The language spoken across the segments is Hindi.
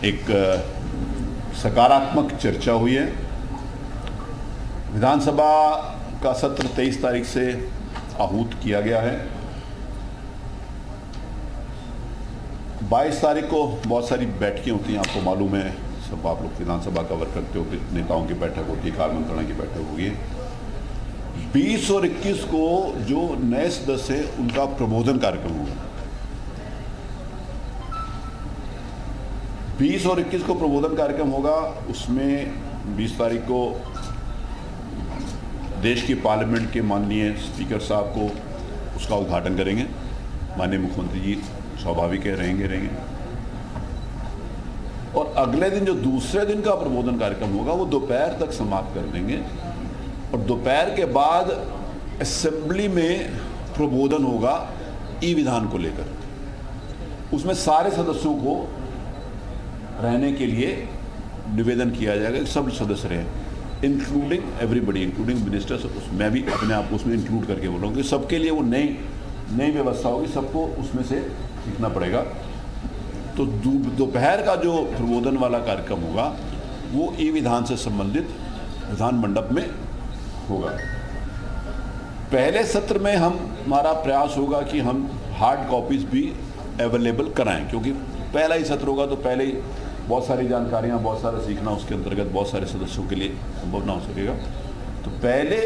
एक सकारात्मक चर्चा हुई है। विधानसभा का सत्र 23 तारीख से आहूत किया गया है। 22 तारीख को बहुत सारी बैठकें होती हैं, आपको मालूम है, सब आप लोग विधानसभा कवर करते हो कि नेताओं की बैठक होती है, कार्य मंत्रणा की बैठक होगी। 20 और 21 को जो नए सदस्य हैं उनका प्रबोधन कार्यक्रम होगा। 20 और 21 को प्रबोधन कार्यक्रम होगा। उसमें 20 तारीख को देश की पार्लियामेंट के माननीय स्पीकर साहब को उसका उद्घाटन करेंगे। माननीय मुख्यमंत्री जी स्वाभाविक है रहेंगे। और अगले दिन जो दूसरे दिन का प्रबोधन कार्यक्रम होगा वो दोपहर तक समाप्त कर देंगे और दोपहर के बाद असेंबली में प्रबोधन होगा ई विधान को लेकर। उसमें सारे सदस्यों को रहने के लिए निवेदन किया जाएगा, सब सदस्य रहें, इंक्लूडिंग एवरीबडी, इंक्लूडिंग मिनिस्टर्स। मैं भी अपने आप को उसमें इंक्लूड करके बोलूँगा कि सबके लिए वो नई व्यवस्था होगी, सबको उसमें से सीखना पड़ेगा। तो दोपहर का जो प्रबोधन वाला कार्यक्रम होगा वो ई विधान से संबंधित विधान मंडप में होगा। पहले सत्र में हमारा प्रयास होगा कि हम हार्ड कॉपीज़ भी अवेलेबल कराएं, क्योंकि पहला ही सत्र होगा तो पहले ही बहुत सारी जानकारियां, बहुत सारा सीखना उसके अंतर्गत बहुत सारे सदस्यों के लिए संभव ना हो सकेगा। तो पहले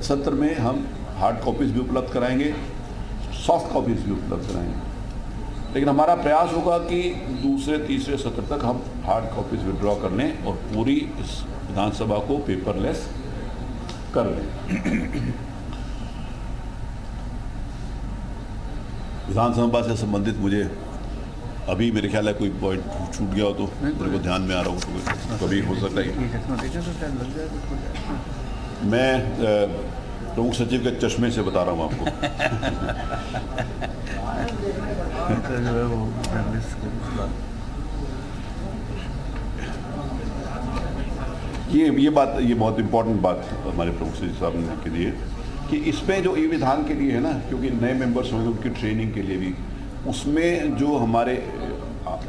सत्र में हम हार्ड कॉपीज़ भी उपलब्ध कराएंगे, सॉफ्ट कॉपीज़ भी उपलब्ध कराएंगे। लेकिन हमारा प्रयास होगा कि दूसरे तीसरे सत्र तक हम हार्ड कॉपीज़ विड्रॉ कर लें और पूरी इस विधानसभा को पेपरलेस कर लें। विधानसभा से संबंधित मुझे अभी मेरे ख्याल है कोई पॉइंट छूट गया हो तो मेरे को ध्यान में आ रहा हो तो कभी हो सकता है। मैं प्रमुख सचिव के चश्मे से बता रहा हूँ आपको। ये बहुत इंपॉर्टेंट बात हमारे प्रमुख सचिव साहब ने के लिए कि इसमें जो ई विधान के लिए है ना, क्योंकि नए मेंबर्स होंगे उनकी ट्रेनिंग के लिए भी, उसमें जो हमारे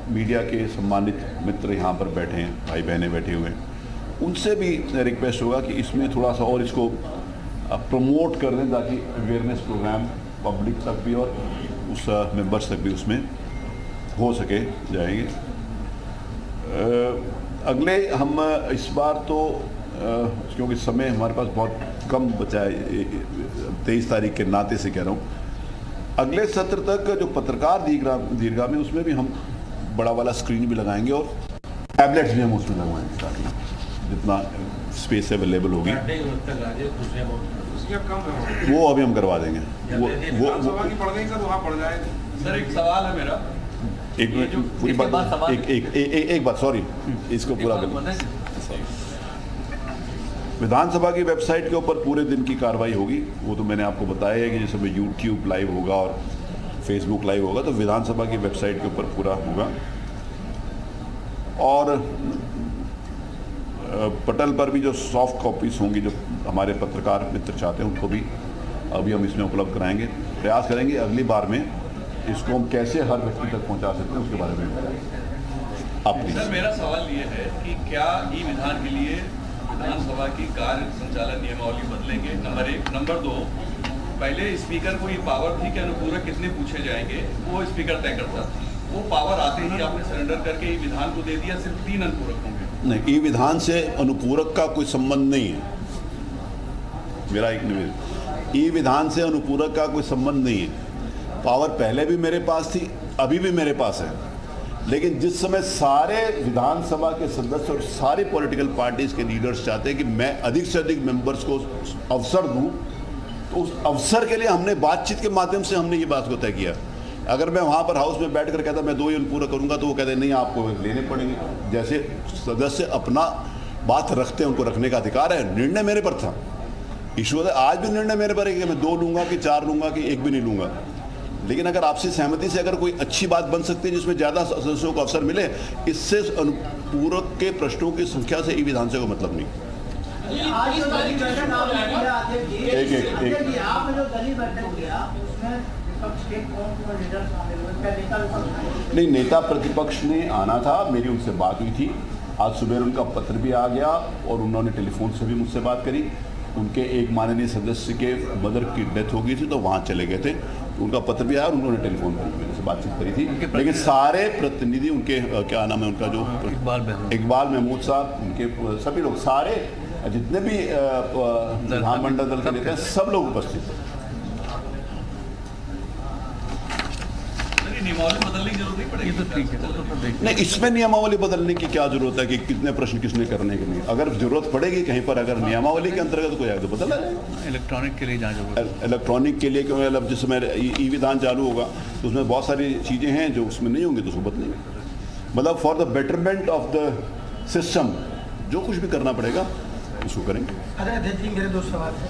मीडिया के सम्मानित मित्र यहाँ पर बैठे हैं, भाई बहनें बैठे हुए हैं, उनसे भी रिक्वेस्ट होगा कि इसमें थोड़ा सा और इसको प्रमोट कर दें ताकि अवेयरनेस प्रोग्राम पब्लिक तक भी और उस मेंबर्स तक भी उसमें हो सके जाएंगे। अगले हम इस बार तो क्योंकि समय हमारे पास बहुत कम बचा है, 23 तारीख के नाते से कह रहा हूँ, अगले सत्र तक जो पत्रकार दीर्घा में उसमें भी हम बड़ा वाला स्क्रीन भी लगाएंगे और टैबलेट्स भी हम उसमें लगवाएंगे ताकि जितना स्पेस अवेलेबल होगी वो अभी हम करवा देंगे। सर एक सवाल है मेरा, एक बात सॉरी, इसको पूरा कर। विधानसभा की वेबसाइट के ऊपर पूरे दिन की कार्रवाई होगी, वो तो मैंने आपको बताया है कि जैसे में यूट्यूब लाइव होगा और फेसबुक लाइव होगा, तो विधानसभा की वेबसाइट के ऊपर पूरा होगा। और पटल पर भी जो सॉफ्ट कॉपीज़ होंगी जो हमारे पत्रकार मित्र चाहते हैं उनको भी अभी हम इसमें उपलब्ध कराएंगे। प्रयास करेंगे अगली बार में इसको हम कैसे हर व्यक्ति तक पहुंचा सकते हैं उसके बारे में आप। सर मेरा सवाल ये है कि क्या ई विधान के लिए विधानसभा की कार्य संचालन नियमावली बदलेंगे? नंबर 1। नंबर 2, पहले स्पीकर को ये पावर थी कि अनुपूरक कितने पूछे जाएंगे वो स्पीकर तय करता था, वो पावर आते ही आपने सरेंडर करके ई विधान को दे दिया, सिर्फ 3 अनुपूरक होंगे। नहीं, ई विधान से अनुपूरक का कोई संबंध नहीं है। मेरा एक निवेदन, ई विधान से अनुपूरक का कोई संबंध नहीं है। पावर पहले भी मेरे पास थी, अभी भी मेरे पास है, लेकिन जिस समय सारे विधानसभा के सदस्य और सारी पॉलिटिकल पार्टीज के लीडर्स चाहते हैं कि मैं अधिक से अधिक मेंबर्स को अवसर दूं, तो उस अवसर के लिए हमने बातचीत के माध्यम से हमने ये बात को तय किया। अगर मैं वहाँ पर हाउस में बैठकर कहता मैं 2 ही पूरा करूँगा तो वो कहते नहीं आपको लेने पड़ेंगे। जैसे सदस्य अपना बात रखते हैं, उनको रखने का अधिकार है। निर्णय मेरे पर था, ईश्वर आज भी निर्णय मेरे पर है कि मैं 2 लूँगा कि 4 लूँगा कि 1 भी नहीं लूँगा। लेकिन अगर आपसी सहमति से अगर कोई अच्छी बात बन सकती है जिसमें ज़्यादा सदस्यों को अवसर मिले, इससे अनुपूरक के प्रश्नों की संख्या से ई विधान से कोई मतलब नहीं। प्रतिपक्ष के कौन लीडर शामिल हुए? क्या नेता विपक्ष? नहीं, नेता प्रतिपक्ष ने आना था, मेरी उनसे बात हुई थी। आज सुबह उनका पत्र भी आ गया और उन्होंने टेलीफोन से भी मुझसे बात करी। उनके एक माननीय सदस्य के मदर की डेथ हो गई थी तो वहाँ चले गए थे, तो उनका पत्र भी आया और उन्होंने टेलीफोन पर मेरे से बातचीत करी थी। लेकिन सारे प्रतिनिधि उनके क्या नाम है उनका जो इकबाल महमूद साहब, उनके सभी लोग, सारे जितने भी विधानमंडल दल के नेता हैं, सब लोग उपस्थित थे। नियमावली बदलने की जरूरत नहीं पड़ेगी। तो ठीक है, नहीं, इसमें नियमावली बदलने की क्या जरूरत है कि कितने प्रश्न किसने करने के लिए। अगर जरूरत पड़ेगी कहीं पर, अगर नियमावली के अंतर्गत कोई आए तो बदला जाएगा। इलेक्ट्रॉनिक के लिए जहाँ जरूरत इलेक्ट्रॉनिक के लिए क्यों, मतलब जिस समय ई विधान चालू होगा तो उसमें बहुत सारी चीज़ें हैं जो उसमें नहीं होंगी तो उसको बदलेंगे। मतलब for the betterment of the system जो कुछ भी करना पड़ेगा उसको करेंगे। अरे अध्यक्ष जी, मेरे दो सवाल हैं।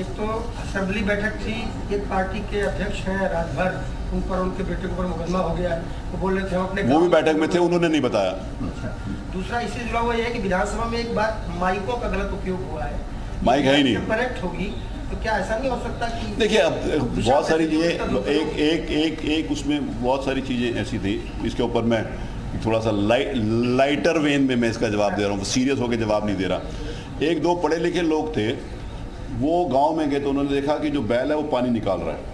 एक तो असेंबली बैठक थी, एक पार्टी के अध्यक्ष हैं राजभर, उन पर उनके बेटे के ऊपर मुकदमा हो गया है, वो बोल रहे थे हम अपने वो भी बैठक में थे, उन्होंने नहीं बताया। अच्छा। दूसरा इससे जुड़ा हुआ यह है कि विधानसभा में एक बात माइकों का गलत उपयोग हुआ है। माइक है ही नहीं। करेक्ट होगी तो क्या ऐसा नहीं हो सकता कि देखिए, अब बहुत सारी चीज़ें एक उसमें बहुत सारी चीज़ें ऐसी थी, इसके ऊपर मैं थोड़ा सा लाइटर वेन में मैं इसका जवाब दे रहा हूँ, सीरियस होकर जवाब नहीं दे रहा। एक दो पढ़े लिखे लोग थे, वो गांव में गए तो उन्होंने देखा कि जो बैल है वो पानी निकाल रहा है।